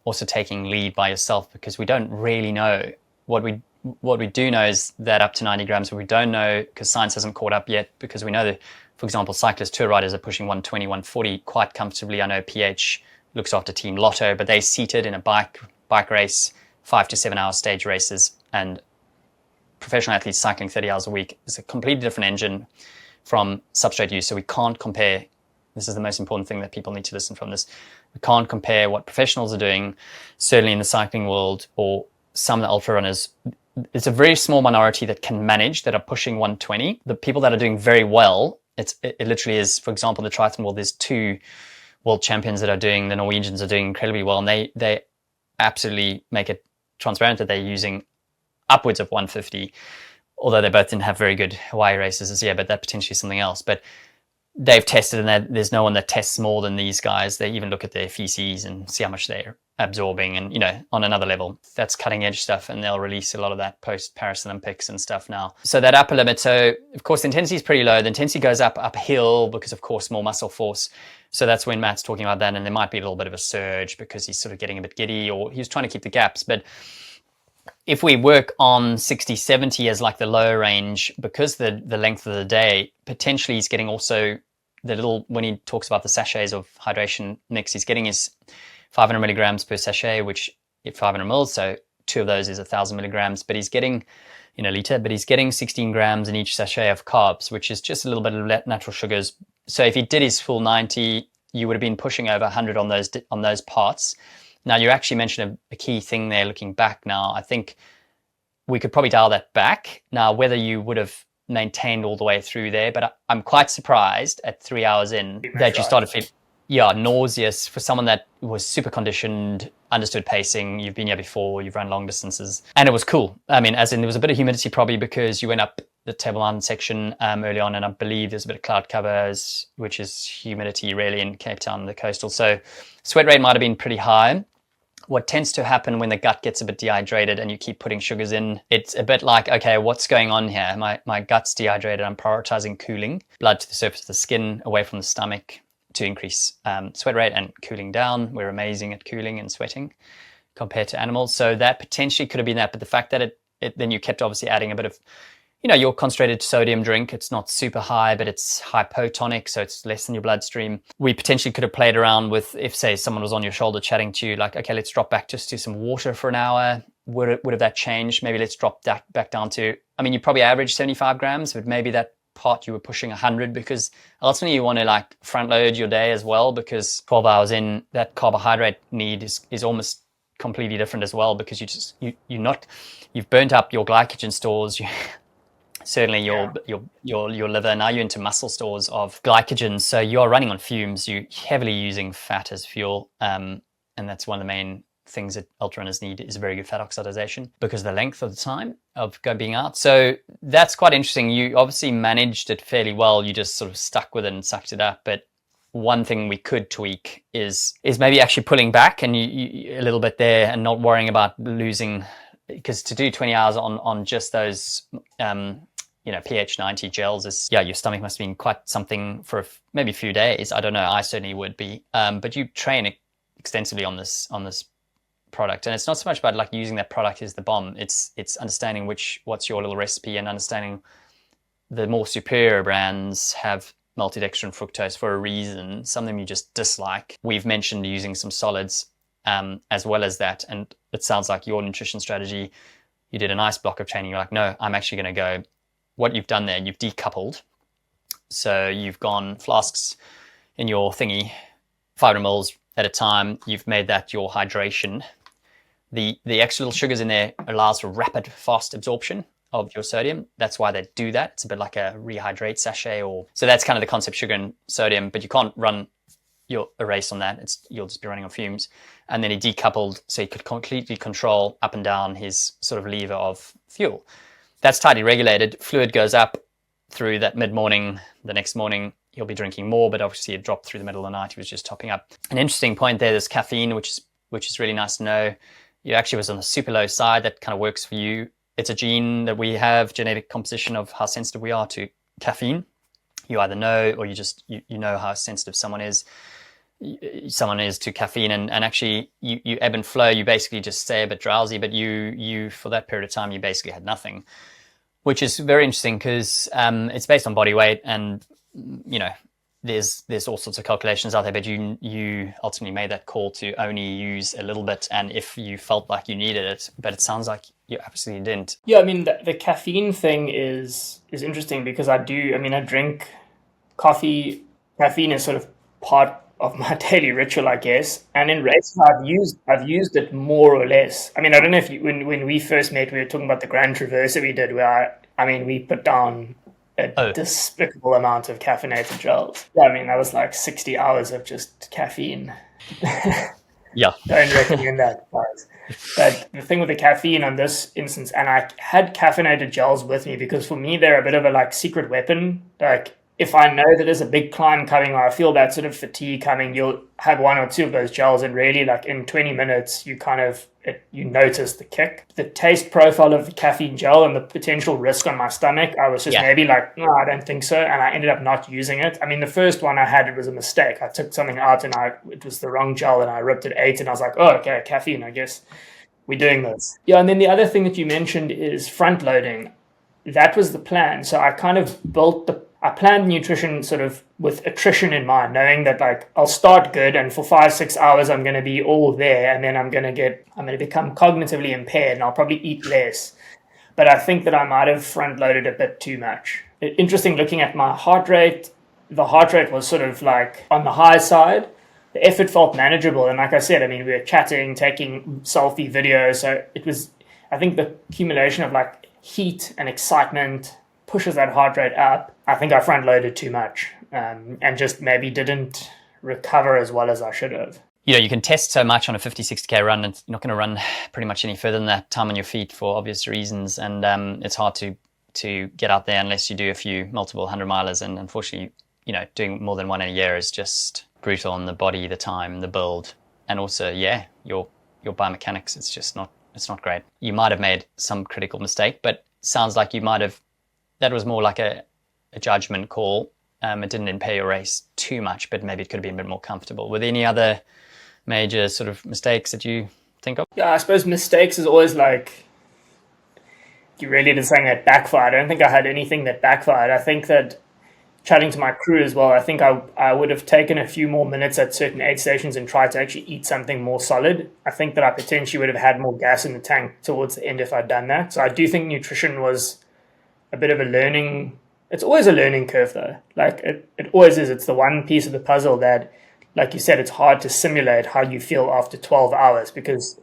also taking lead by yourself because we don't really know. What we do know is that up to 90 grams, but we don't know because science hasn't caught up yet, because we know that, for example, cyclist tour riders are pushing 120, 140 quite comfortably. I know PH looks after Team Lotto, but they seated in a bike race, 5 to 7 hour stage races, and professional athletes cycling 30 hours a week is a completely different engine from substrate use. So we can't compare. This is the most important thing that people need to listen from this. We can't compare what professionals are doing, certainly in the cycling world, or some of the ultra runners. It's a very small minority that can manage, that are pushing 120. The people that are doing very well, it literally is, for example, the triathlon world, there's 2 world champions that are doing, the Norwegians are doing incredibly well, and they absolutely make it transparent that they're using upwards of 150, although they both didn't have very good Hawaii races this year, but that potentially is something else. But they've tested, and there's no one that tests more than these guys. They even look at their feces and see how much they're absorbing, and on another level. That's cutting edge stuff, and they'll release a lot of that post Paris Olympics and stuff now. So that upper limit, so of course the intensity is pretty low. The intensity goes uphill because of course more muscle force. So that's when Matt's talking about that, and there might be a little bit of a surge because he's sort of getting a bit giddy, or he's trying to keep the gaps. But if we work on 60, 70 as the lower range, because the length of the day, potentially he's getting also when he talks about the sachets of hydration mix, he's getting his 500 milligrams per sachet, which is 500 mils. So 2 of those is 1,000 milligrams, but he's getting, in a liter, but he's getting 16 grams in each sachet of carbs, which is just a little bit of natural sugars. So if he did his full 90, you would have been pushing over 100 on those parts. Now, you actually mentioned a key thing there looking back now. I think we could probably dial that back. Now, whether you would have maintained all the way through there, but I'm quite surprised at 3 hours in that you started feeling nauseous for someone that was super conditioned, understood pacing. You've been here before, you've run long distances, and it was cool. I mean, as in there was a bit of humidity probably because you went up the Table Mountain section early on, and I believe there's a bit of cloud cover, which is humidity really in Cape Town, the coastal. So sweat rate might have been pretty high. What tends to happen when the gut gets a bit dehydrated and you keep putting sugars in, it's a bit like, okay, what's going on here? My gut's dehydrated. I'm prioritizing cooling blood to the surface of the skin, away from the stomach, to increase sweat rate, and cooling down. We're amazing at cooling and sweating compared to animals. So that potentially could have been that. But the fact that then you kept obviously adding a bit of, your concentrated sodium drink, it's not super high, but it's hypotonic, so it's less than your bloodstream. We potentially could have played around with, if say someone was on your shoulder chatting to you, like, okay, let's drop back just to some water for an hour. Would have that changed? Maybe let's drop that back down to, you probably average 75 grams, but maybe that part you were pushing 100, because ultimately you want to like front load your day as well, because 12 hours in, that carbohydrate need is almost completely different as well, because you've burnt up your glycogen stores. Certainly your liver, now you're into muscle stores of glycogen, so you're running on fumes. You're heavily using fat as fuel, and that's one of the main things that ultra runners need, is a very good fat oxidation because of the length of the time of being out. So that's quite interesting. You obviously managed it fairly well. You just sort of stuck with it and sucked it up. But one thing we could tweak is maybe actually pulling back and you a little bit there, and not worrying about losing, because to do 20 hours on just those pH 90 gels is, your stomach must have been quite something for maybe a few days. I don't know, I certainly would be, but you train extensively on this product, and it's not so much about like using that product as the bomb. It's understanding what's your little recipe, and understanding the more superior brands have maltodextrin and fructose for a reason. Some of them you just dislike. We've mentioned using some solids as well as that, and it sounds like your nutrition strategy, you did a nice block of training. You're like, no, I'm actually going to go. What you've done there, you've decoupled. So you've gone flasks in your thingy, 500 mils at a time. You've made that your hydration. The extra little sugars in there allows for rapid, fast absorption of your sodium. That's why they do that. It's a bit like a rehydrate sachet, so that's kind of the concept, sugar and sodium, but you can't run a race on that. You'll just be running on fumes. And then he decoupled, so he could completely control up and down his sort of lever of fuel. That's tightly regulated. Fluid goes up through that mid-morning. The next morning, he'll be drinking more, but obviously it dropped through the middle of the night. He was just topping up. An interesting point there's caffeine, which is really nice to know. You actually was on the super low side. That kind of works for you. It's a gene that we have, genetic composition of how sensitive we are to caffeine. You either know, or you know how sensitive someone is to caffeine, and actually you ebb and flow. You basically just stay a bit drowsy, but you for that period of time you basically had nothing, which is very interesting because it's based on body weight, and there's all sorts of calculations out there, but you ultimately made that call to only use a little bit, and if you felt like you needed it, but it sounds like you absolutely didn't. Yeah, the caffeine thing is interesting because I drink coffee. Caffeine is sort of part of my daily ritual, I guess. And in races, I've used it more or less. I don't know if when we first met, we were talking about the Grand Traverse that we did, where we put down a despicable amount of caffeinated gels. Yeah, that was like 60 hours of just caffeine. Yeah. Don't recommend that, guys. But the thing with the caffeine on this instance, and I had caffeinated gels with me because for me, they're a bit of a secret weapon. If I know that there's a big climb coming or I feel that sort of fatigue coming, you'll have one or two of those gels, and really in 20 minutes, you notice the kick. The taste profile of the caffeine gel and the potential risk on my stomach, I was just maybe like, no, I don't think so. And I ended up not using it. The first one I had, it was a mistake. I took something out and it was the wrong gel, and I ripped it 8, and I was like, oh, okay, caffeine, I guess we're doing this. Yeah, and then the other thing that you mentioned is front loading. That was the plan. So I kind of I planned nutrition sort of with attrition in mind, knowing that I'll start good, and for 5-6 hours I'm going to be all there, and then I'm going to become cognitively impaired, and I'll probably eat less. but I think that I might have front loaded a bit too much. Interesting looking at my heart rate. The heart rate was sort of like on the high side. The effort felt manageable. And like I said, I mean, we were chatting, taking selfie videos. So it was, I think the accumulation of like heat and excitement pushes that heart rate up. I think I front loaded too much and just maybe didn't recover as well as I should have. You can test so much on a 50, 60K run, and you're not going to run pretty much any further than that, time on your feet for obvious reasons. And it's hard to get out there unless you do a few multiple 100-milers. And unfortunately, doing more than one in a year is just brutal on the body, the time, the build, and also, your biomechanics. It's not great. You might have made some critical mistake, but sounds like that was more like a judgment call. It didn't impair your race too much, but maybe it could have been a bit more comfortable. Were there any other major sort of mistakes that you think of? Yeah, I suppose mistakes is always like, you really did something that backfired. I don't think I had anything that backfired. I think that chatting to my crew as well, I think I would have taken a few more minutes at certain aid stations and tried to actually eat something more solid. I think that I potentially would have had more gas in the tank towards the end if I'd done that. So I do think nutrition was a bit of a learning. It's always a learning curve though. Like it always is. It's the one piece of the puzzle that, like you said, it's hard to simulate how you feel after 12 hours because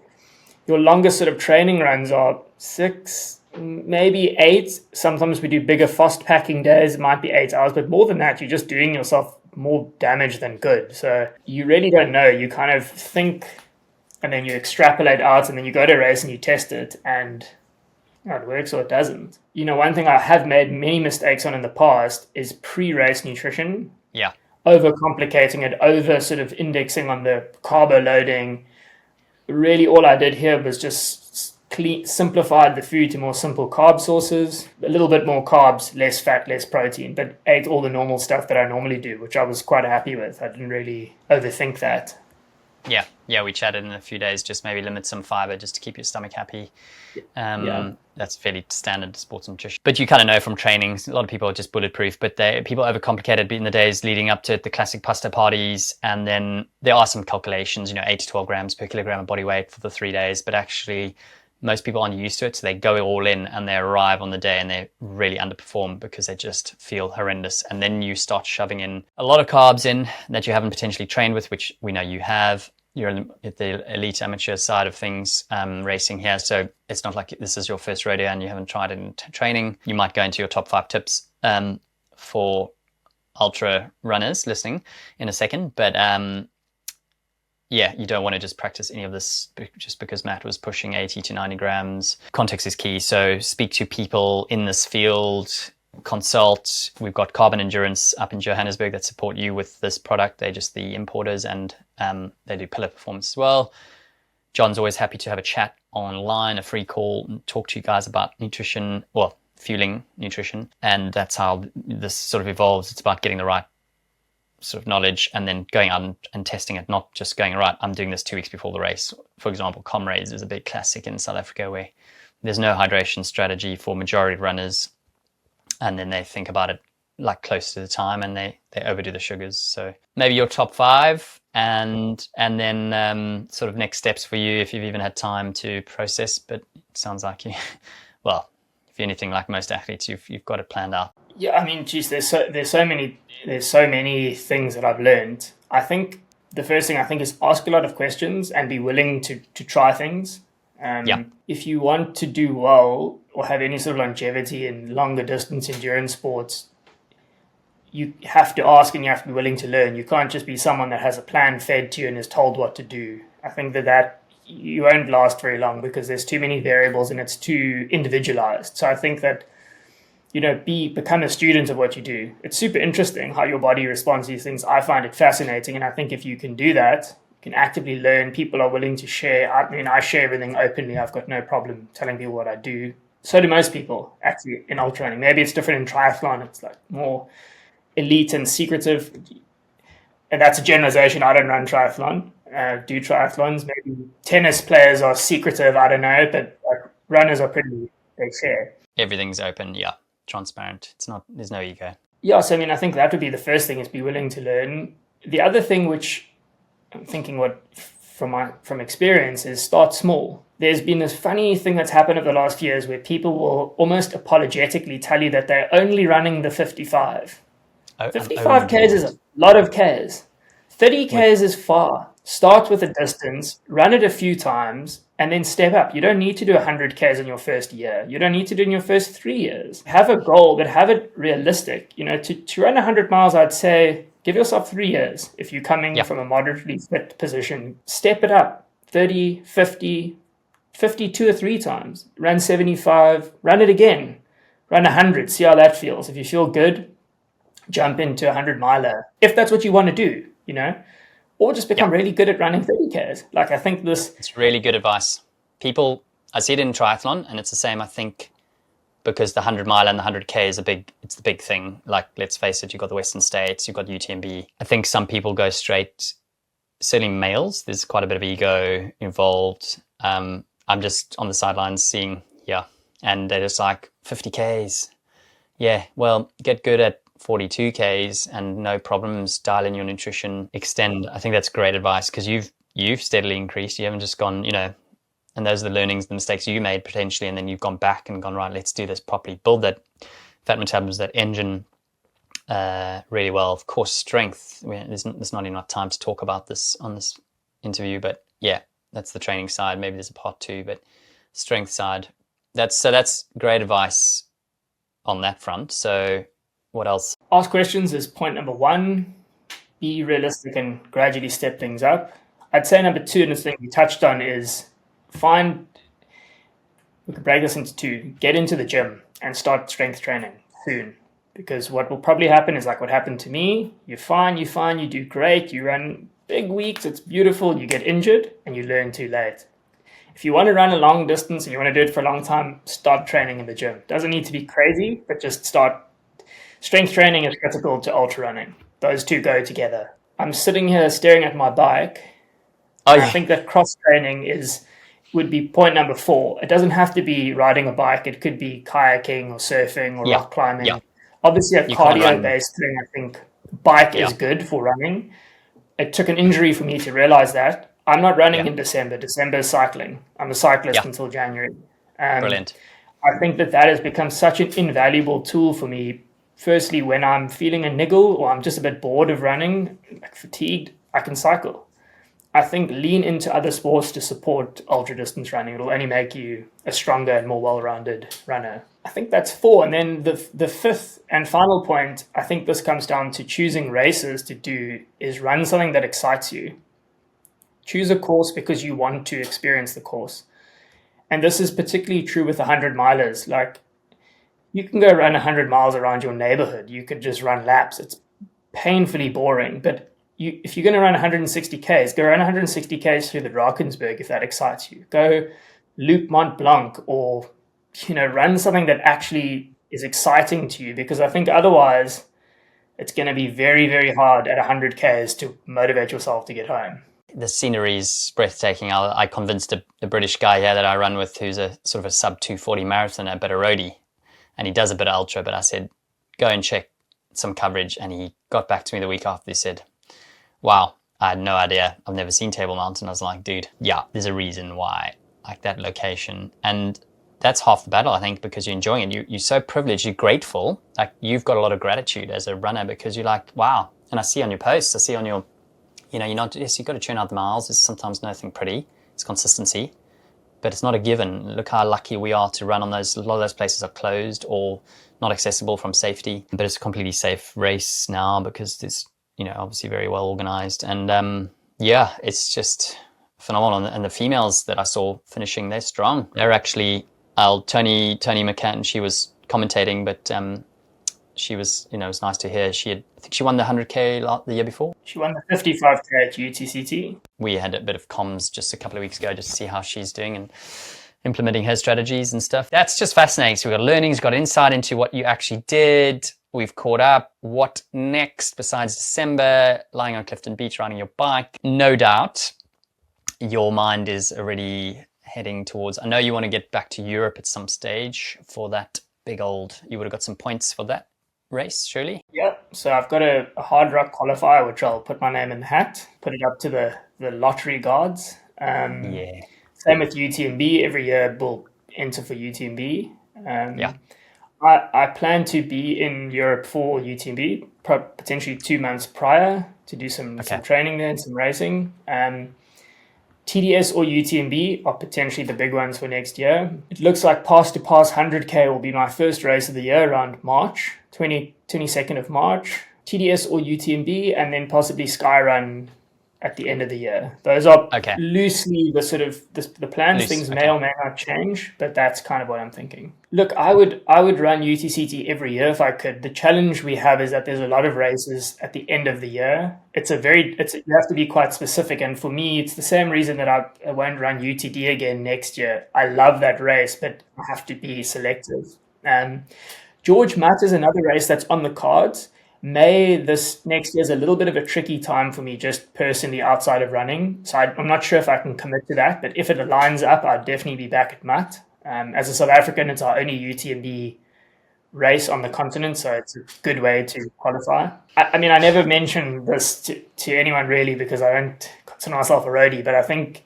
your longest sort of training runs are 6, maybe 8. Sometimes we do bigger fast packing days. It might be 8 hours, but more than that, you're just doing yourself more damage than good. So you really don't know. You kind of think and then you extrapolate out and then you go to a race and you test it and it works or it doesn't. One thing I have made many mistakes on in the past is pre-race nutrition. Yeah. Overcomplicating it, over sort of indexing on the carbo loading. Really all I did here was just simplified the food to more simple carb sources, a little bit more carbs, less fat, less protein, but ate all the normal stuff that I normally do, which I was quite happy with. I didn't really overthink that. Yeah, we chatted in a few days, just maybe limit some fiber just to keep your stomach happy. That's fairly standard sports nutrition. But you kind of know from training, a lot of people are just bulletproof, but people overcomplicated in the days leading up to it, the classic pasta parties. And then there are some calculations, 8 to 12 grams per kilogram of body weight for the 3 days. But actually, most people aren't used to it. So they go all in and they arrive on the day and they really underperform because they just feel horrendous. And then you start shoving in a lot of carbs in that you haven't potentially trained with, which we know you have. You're at the elite amateur side of things, racing here. So it's not like this is your first rodeo and you haven't tried it in training. You might go into your top 5 tips for ultra runners listening in a second. But you don't want to just practice any of this just because Matt was pushing 80 to 90 grams. Context is key. So speak to people in this field. Consult. We've got Carbon Endurance up in Johannesburg that support you with this product. They're just the importers and they do Pillar Performance as well. John's always happy to have a chat online, a free call, and talk to you guys about nutrition, fueling nutrition. And that's how this sort of evolves. It's about getting the right sort of knowledge and then going out and testing it, not just going, right, I'm doing this 2 weeks before the race. For example, Comrades is a big classic in South Africa where there's no hydration strategy for majority of runners. And then they think about it like close to the time and they overdo the sugars. So maybe your top 5 and then sort of next steps for you if you've even had time to process. But it sounds like if you're anything like most athletes, you've got it planned out. Yeah, I mean, geez, there's so many things that I've learned. I think the first thing is ask a lot of questions and be willing to try things. If you want to do well or have any sort of longevity in longer distance endurance sports, you have to ask and you have to be willing to learn. You can't just be someone that has a plan fed to you and is told what to do. I think that you won't last very long because there's too many variables and it's too individualized. So I think that, become a student of what you do. It's super interesting how your body responds to these things. I find it fascinating. And I think if you can do that, can actively learn. People are willing to share. I mean, I share everything openly. I've got no problem telling people what I do. So do most people, actually, in ultra running. Maybe it's different in triathlon. It's like more elite and secretive. And that's a generalization. I don't run triathlon. Do triathlons. Maybe tennis players are secretive. I don't know. But like, runners are pretty, they share. Everything's open. Yeah. Transparent. There's no ego. Yeah. So, I mean, I think that would be the first thing is be willing to learn. The other thing which I'm thinking from experience is start small. there's been this funny thing that's happened over the last few years where people will almost apologetically tell you that they're only running the 55. Oh, I'm only 55 doing Ks is that. a lot of Ks. 30 With Ks is far. Start with a distance, run it a few times, and then step up. You don't need to do 100 Ks in your first year. You don't need to do it in your first 3 years. Have a goal, but have it realistic. To run 100 miles, I'd say give yourself 3 years. If you're coming yeah, from a moderately fit position, step it up 30, 50, 50 two or three times. Run 75, run it again. Run 100, see how that feels. If you feel good, jump into a 100 miler if that's what you want to do, or just yeah, become really good at running 30 Ks. Like, I think this, it's really good advice. People, I see it in triathlon, and it's the same. I think because the 100 mile and the 100K is it's the big thing. Like, let's face it, you've got the Western States, you've got UTMB. I think some people go straight, certainly males, there's quite a bit of ego involved. I'm just on the sidelines seeing, yeah, and they're just like 50Ks. Yeah, well, get good at 42Ks and no problems, dial in your nutrition, extend. I think that's great advice because you've steadily increased. You haven't just gone, and those are the learnings, the mistakes you made potentially, and then you've gone back and gone, right, let's do this properly. Build that fat metabolism, that engine really well. Of course, strength. There's not enough time to talk about this on this interview, but yeah, that's the training side. Maybe there's a part two, but strength side. That's great advice on that front. So what else? ask questions is point number one. Be realistic and gradually step things up. I'd say number two, and this thing we touched on, is we could break this into two. Get into the gym and start strength training soon. Because what will probably happen is like what happened to me. You're fine, you do great, you run big weeks, it's beautiful, you get injured, and you learn too late. If you want to run a long distance and you want to do it for a long time, start training in the gym. Doesn't need to be crazy, but just start. Strength training is critical to ultra running. Those two go together. I'm sitting here staring at my bike, Oh and I yeah, think that cross training would be point number four. It doesn't have to be riding a bike. It could be kayaking or surfing or yeah, rock climbing. yeah. Obviously, a You can't run. cardio-based thing, I think bike is Yeah, good for running. It took an injury for me to realize that. I'm not running yeah, in December. December is cycling. I'm a cyclist yeah. until January. Um, Brilliant. I think that has become such an invaluable tool for me. Firstly, when I'm feeling a niggle or I'm just a bit bored of running, like fatigued, I can cycle. I think lean into other sports to support ultra distance running. It'll only make you a stronger and more well-rounded runner. I think that's four. And then the fifth and final point, I think this comes down to choosing races to do is run something that excites you. Choose a course because you want to experience the course. And this is particularly true with 100 milers. Like, you can go run 100 miles around your neighborhood. You could just run laps. It's painfully boring. But if you're going to run 160 Ks, go run 160 Ks through the Drakensberg if that excites you. Go loop Mont Blanc, or run something that actually is exciting to you, because I think otherwise it's going to be very, very hard at 100 Ks to motivate yourself to get home. The scenery is breathtaking. I convinced a British guy here that I run with, who's a sort of a sub 240 marathoner, but a roadie, and he does a bit of ultra. But I said, go and check some coverage, and he got back to me the week after. He said, wow, I had no idea. I've never seen Table Mountain. I was like, dude, yeah, there's a reason why, like, that location. And that's half the battle, I think, because you're enjoying it. You're so privileged. You're grateful. Like, you've got a lot of gratitude as a runner because you're like, wow. And I see on your posts, I see on your, you're not, yes, you've got to churn out the miles. It's sometimes nothing pretty. It's consistency. But it's not a given. Look how lucky we are to run on those. A lot of those places are closed or not accessible from safety. But it's a completely safe race now because it's, obviously very well organized. And yeah, it's just phenomenal. And the females that I saw finishing, they're strong. They're actually, Tony McCann, she was commentating, but she was, it was nice to hear. I think she won the 100K the year before. She won the 55K at UTCT. We had a bit of comms just a couple of weeks ago just to see how she's doing and implementing her strategies and stuff. That's just fascinating. So we've got learnings, got insight into what you actually did. We've caught up. What next besides December, lying on Clifton Beach, riding your bike? No doubt your mind is already heading towards, I know you want to get back to Europe at some stage for that big old, you would have got some points for that race, surely? Yeah, so I've got a hard rock qualifier, which I'll put my name in the hat, put it up to the lottery gods. Yeah. Same with UTMB. Every year we'll enter for UTMB. Yeah. I plan to be in Europe for UTMB, potentially 2 months prior to do some training there and some racing. TDS or UTMB are potentially the big ones for next year. It looks like Pass to Pass 100K will be my first race of the year around March, 22nd of March. TDS or UTMB, and then possibly Skyrun at the end of the year. Those are loosely the sort of the plans. Things may or may not change, but that's kind of what I'm thinking. Look, I would run UTCT every year if I could. The challenge we have is that there's a lot of races at the end of the year. You have to be quite specific, and for me, it's the same reason that I won't run UTD again next year. I love that race, but I have to be selective. George Mutt is another race that's on the cards. May this next year is a little bit of a tricky time for me, just personally outside of running. So I'm not sure if I can commit to that, but if it lines up, I'd definitely be back at Mutt. As a South African, it's our only UTMB race on the continent, so it's a good way to qualify. I mean, I never mention this to anyone really because I don't consider myself a roadie, but I think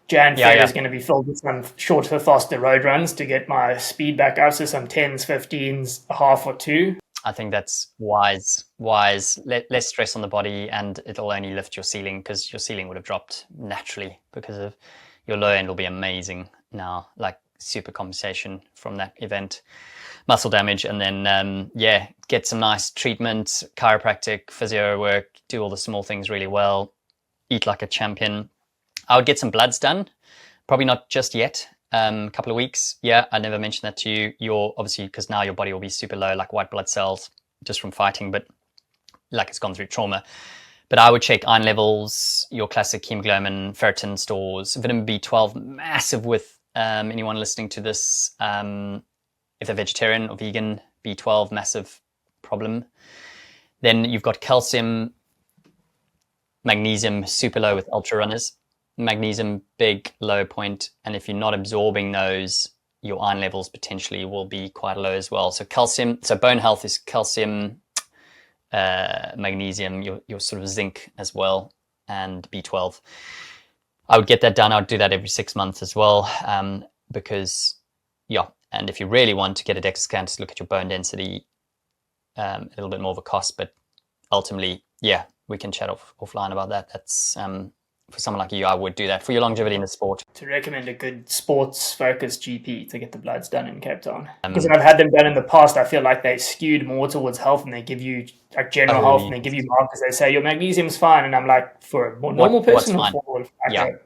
February is going to be filled with some shorter, faster road runs to get my speed back up, so some 10s, 15s, a half or two. I think that's wise. Less stress on the body, and it'll only lift your ceiling because your ceiling would have dropped naturally because of your low end will be amazing now, like super compensation from that event, muscle damage, and then get some nice treatment, chiropractic, physio work, do all the small things really well, eat like a champion. I would get some bloods done, probably not just yet. A couple of weeks. Yeah, I never mentioned that to you. You're obviously, because now your body will be super low, like white blood cells, just from fighting, but like it's gone through trauma. But I would check iron levels, your classic hemoglobin, ferritin stores, vitamin B12, massive with anyone listening to this. If they're vegetarian or vegan, B12, massive problem. Then you've got calcium, magnesium, super low with ultra runners. Magnesium, big low point, and if you're not absorbing those, your iron levels potentially will be quite low as well. So calcium, so bone health is calcium, magnesium, your sort of zinc as well, and B12. I would get that done. I would do that every 6 months as well, because and if you really want to get a DEXA scan to look at your bone density, a little bit more of a cost, but ultimately, we can chat offline about that. That's for someone like you, I would do that for your longevity in the sport. To recommend a good sports-focused GP to get the bloods done in Cape Town. Because when I've had them done in the past, I feel like they skewed more towards health and they give you like general health and they give you markers. They say your magnesium's fine, and I'm like, for a more normal person,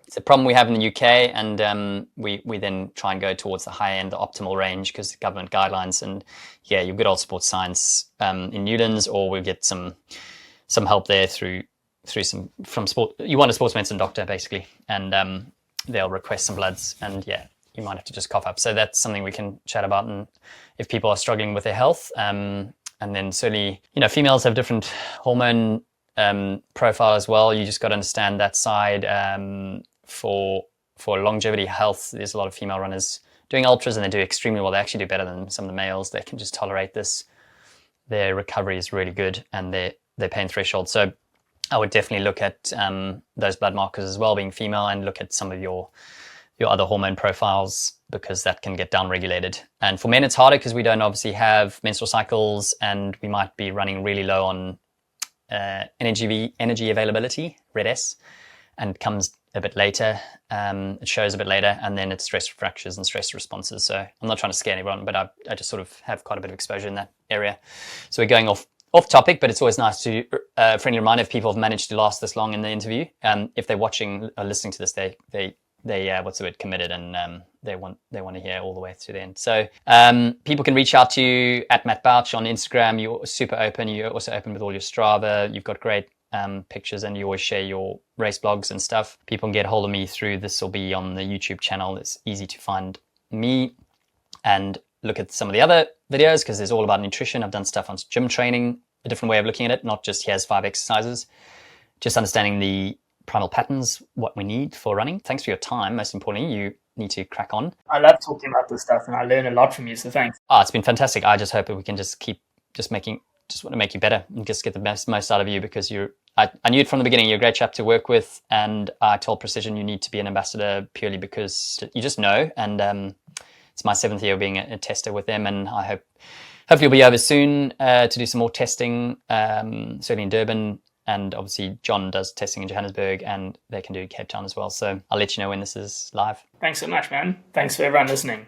it's a problem we have in the UK, and we then try and go towards the high end, the optimal range, because government guidelines, and your good old sports science in Newlands, or we'll get some help there through from sport. You want a sports medicine doctor basically, and they'll request some bloods, and you might have to just cough up. So that's something we can chat about, and if people are struggling with their health, and then certainly females have different hormone profile as well. You just got to understand that side. For longevity health, there's a lot of female runners doing ultras and they do extremely well. They actually do better than some of the males. They can just tolerate this. Their recovery is really good, and their pain threshold. So I would definitely look at those blood markers as well, being female, and look at some of your other hormone profiles, because that can get down-regulated. And for men, it's harder because we don't obviously have menstrual cycles, and we might be running really low on energy availability, RED-S, and comes a bit later. It shows a bit later, and then it's stress fractures and stress responses. So I'm not trying to scare anyone, but I just sort of have quite a bit of exposure in that area. So we're going off topic, but it's always nice to friendly reminder if people have managed to last this long in the interview. If they're watching or listening to this, they committed, and they want to hear all the way to the end. So people can reach out to you at Matt Bouch on Instagram. You're super open. You're also open with all your Strava. You've got great pictures, and you always share your race blogs and stuff. People can get hold of me through this. Will be on the YouTube channel. It's easy to find me and look at some of the other videos, because there's all about nutrition. I've done stuff on gym training, a different way of looking at it, not just here's 5 exercises, just understanding the primal patterns, what we need for running. Thanks for your time. Most importantly, you need to crack on. I love talking about this stuff, and I learn a lot from you, so thanks. It's been fantastic. I just hope that we can just keep want to make you better and just get the most out of you, because I knew it from the beginning. You're a great chap to work with, and I told Precision you need to be an ambassador purely because you just know. And it's my 7th year of being a tester with them, and I hopefully we'll be over soon to do some more testing, certainly in Durban. And obviously John does testing in Johannesburg, and they can do Cape Town as well. So I'll let you know when this is live. Thanks so much, man. Thanks for everyone listening.